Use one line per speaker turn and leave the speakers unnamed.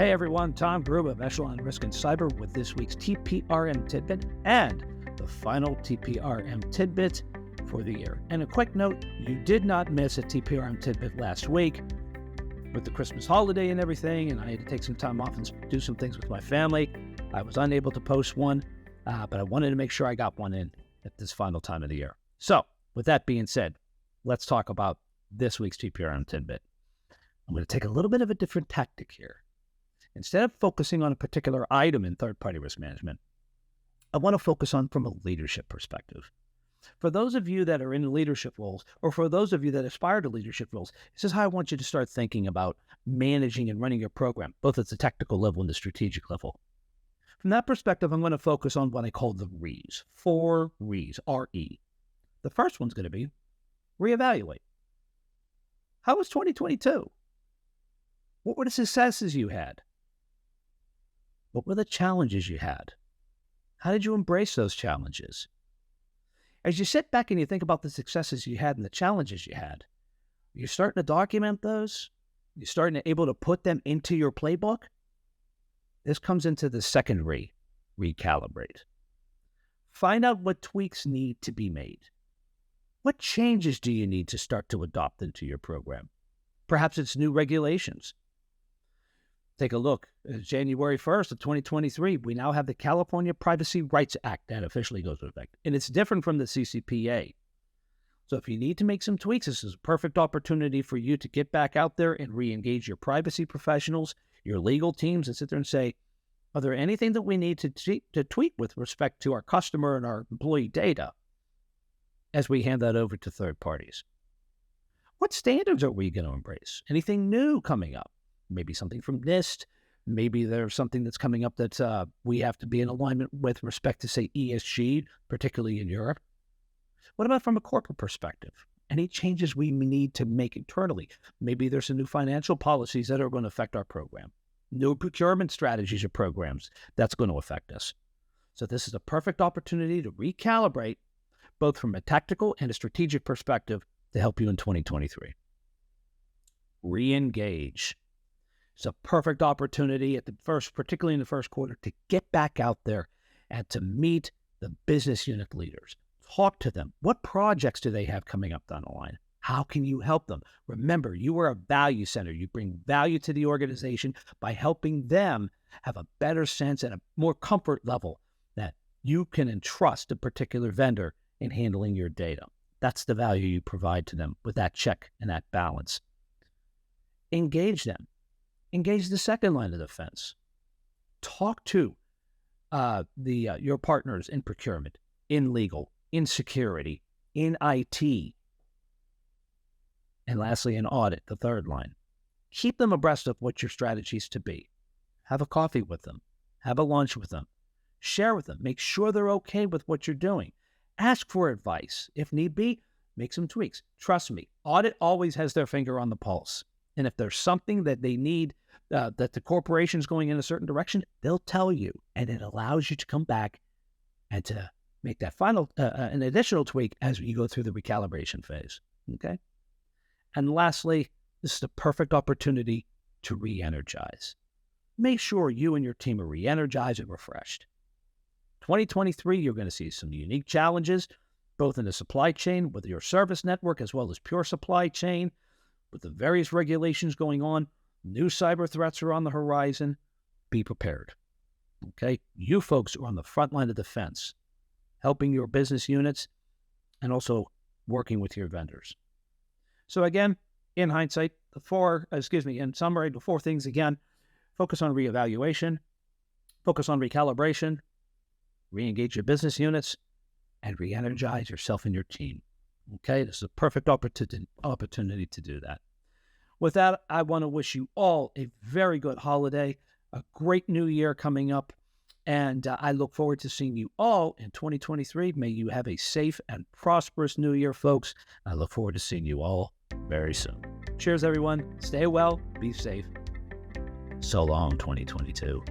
Hey everyone, Tom Garruba of Echelon Risk and Cyber with this week's TPRM Tidbit and the final TPRM Tidbit for the year. And a quick note, you did not miss a TPRM Tidbit last week with the Christmas holiday and everything, and I had to take some time off and do some things with my family. I was unable to post one, but I wanted to make sure I got one in at this final time of the year. So, with that being said, let's talk about this week's TPRM Tidbit. I'm going to take a little bit of a different tactic here. Instead of focusing on a particular item in third-party risk management, I want to focus on from a leadership perspective. For those of you that are in leadership roles, or for those of you that aspire to leadership roles, this is how I want you to start thinking about managing and running your program, both at the technical level and the strategic level. From that perspective, I'm going to focus on what I call the Reas, 4 Reas, R-E. The first one's going to be reevaluate. How was 2022? What were the successes you had? What were the challenges you had? How did you embrace those challenges? As you sit back and you think about the successes you had and the challenges you had, you're starting to document those? You're starting to able to put them into your playbook? This comes into the second recalibrate. Find out what tweaks need to be made. What changes do you need to start to adopt into your program? Perhaps it's new regulations. Take a look. January 1st of 2023, we now have the California Privacy Rights Act that officially goes into effect. And it's different from the CCPA. So if you need to make some tweaks, this is a perfect opportunity for you to get back out there and re-engage your privacy professionals, your legal teams, and sit there and say, are there anything that we need to tweak with respect to our customer and our employee data as we hand that over to third parties? What standards are we going to embrace? Anything new coming up? Maybe something from NIST. Maybe there's something that's coming up that we have to be in alignment with respect to, say, ESG, particularly in Europe. What about from a corporate perspective? Any changes we need to make internally? Maybe there's some new financial policies that are going to affect our program. New procurement strategies or programs that's going to affect us. So this is a perfect opportunity to recalibrate, both from a tactical and a strategic perspective, to help you in 2023. Re-engage. It's a perfect opportunity at the first, particularly in the first quarter, to get back out there and to meet the business unit leaders. Talk to them. What projects do they have coming up down the line? How can you help them? Remember, you are a value center. You bring value to the organization by helping them have a better sense and a more comfort level that you can entrust a particular vendor in handling your data. That's the value you provide to them with that check and that balance. Engage them. Engage the second line of defense. Talk to your partners in procurement, in legal, in security, in IT, and lastly, in audit, the third line. Keep them abreast of what your strategy is to be. Have a coffee with them. Have a lunch with them. Share with them. Make sure they're okay with what you're doing. Ask for advice. If need be, make some tweaks. Trust me, audit always has their finger on the pulse. And if there's something that they need, that the corporation's going in a certain direction, they'll tell you. And it allows you to come back and to make that final, an additional tweak as you go through the recalibration phase. Okay? And lastly, this is the perfect opportunity to re-energize. Make sure you and your team are re-energized and refreshed. 2023, you're going to see some unique challenges, both in the supply chain, with your service network, as well as pure supply chain, with the various regulations going on. New cyber threats are on the horizon. Be prepared. Okay? You folks are on the front line of defense, helping your business units and also working with your vendors. So again, in hindsight, in summary, the 4 things again: focus on reevaluation, focus on recalibration, re-engage your business units, and re-energize yourself and your team. Okay, this is a perfect opportunity to do that. With that, I want to wish you all a very good holiday, a great new year coming up, and I look forward to seeing you all in 2023. May you have a safe and prosperous new year, folks. I look forward to seeing you all very soon. Cheers, everyone. Stay well, be safe. So long, 2022.